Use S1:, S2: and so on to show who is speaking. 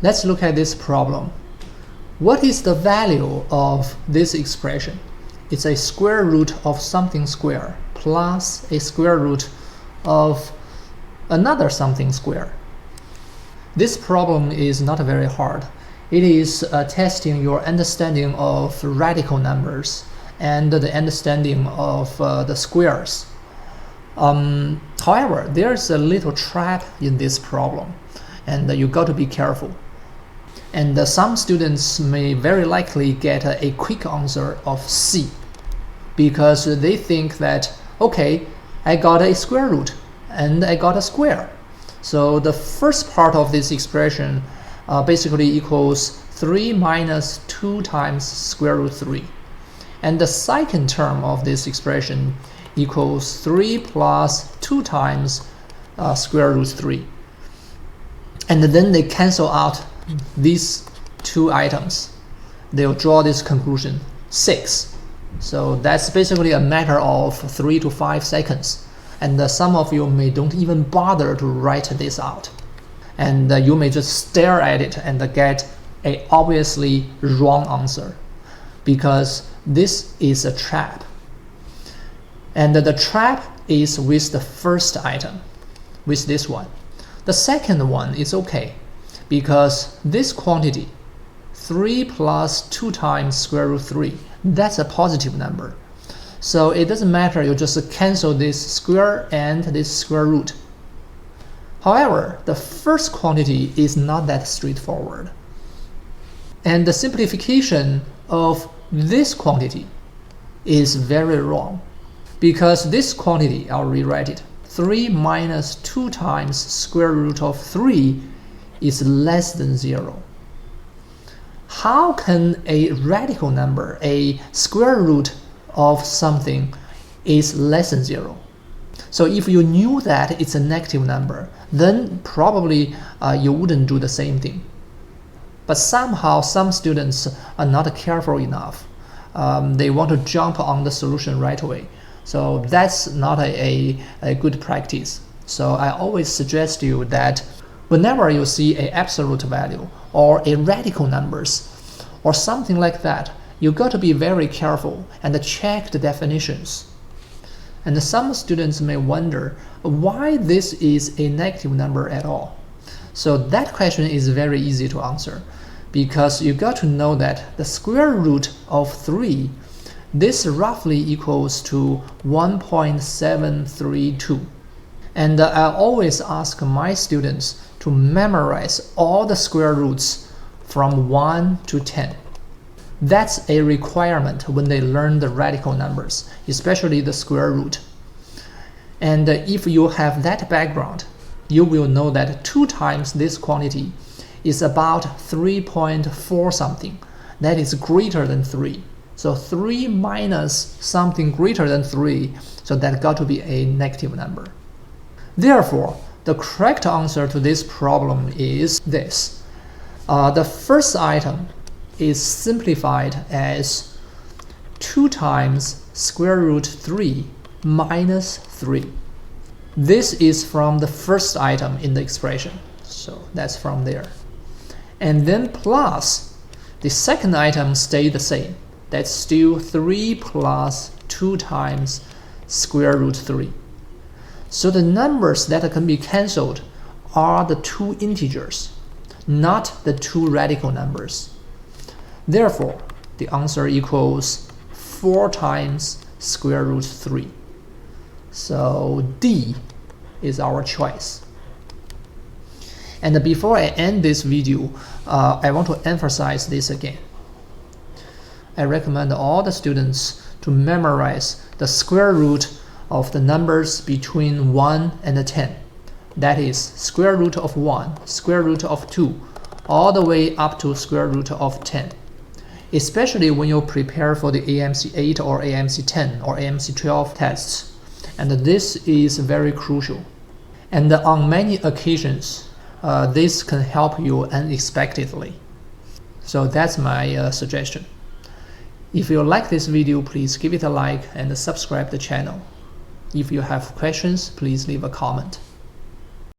S1: Let's look at this problem. What is the value of this expression? It's a square root of something square plus a square root of another something square. This problem is not very hard. It is testing your understanding of radical numbers and the understanding of the squares. However, there's a little trap in this problem, and you got to be careful. And some students may very likely get a quick answer of C, because they think that, okay, I got a square root and I got a square. So the first part of this expression basically equals 3 minus 2 times square root 3. And the second term of this expression equals 3 plus 2 times square root 3. And then they cancel out these two items. They'll draw this conclusion, 6. So that's basically a matter of 3 to 5 seconds. And some of you may don't even bother to write this out. And you may just stare at it and get a obviously wrong answer, because this is a trap. And the trap is with the first item, with this one. The second one is okay, because this quantity, 3 plus 2 times square root 3, that's a positive number. So it doesn't matter, you just cancel this square and this square root. However, the first quantity is not that straightforward. And the simplification of this quantity is very wrong, because this quantity, I'll rewrite it, 3 minus 2 times square root of 3 is less than 0. How can a radical number, a square root of something, is less than 0? So if you knew that it's a negative number, then probably you wouldn't do the same thing. But somehow some students are not careful enough. They want to jump on the solution right away. So that's not a good practice. So I always suggest you that whenever you see an absolute value or a radical numbers or something like that, you got to be very careful and check the definitions. And some students may wonder why this is a negative number at all. So that question is very easy to answer, because you got to know that the square root of 3, this roughly equals to 1.732. And I always ask my students to memorize all the square roots from 1 to 10. That's a requirement when they learn the radical numbers, especially the square root. And if you have that background, you will know that 2 times this quantity is about 3.4 something. That is greater than 3. So 3 minus something greater than 3, so that got to be a negative number. Therefore, the correct answer to this problem is this. The first item is simplified as 2 times square root 3 minus 3. This is from the first item in the expression, so that's from there. And then plus the second item stay the same. That's still 3 plus 2 times square root 3. So the numbers that can be cancelled are the 2 integers, not the 2 radical numbers. Therefore, the answer equals 4 times square root 3. So D is our choice. And before I end this video, I want to emphasize this again. I recommend all the students to memorize the square root of the numbers between 1 and 10. That is square root of 1, square root of 2, all the way up to square root of 10. Especially when you prepare for the AMC8 or AMC10 or AMC12 tests. And this is very crucial. And on many occasions, this can help you unexpectedly. So that's my suggestion. If you like this video, please give it a like and subscribe the channel. If you have questions, please leave a comment.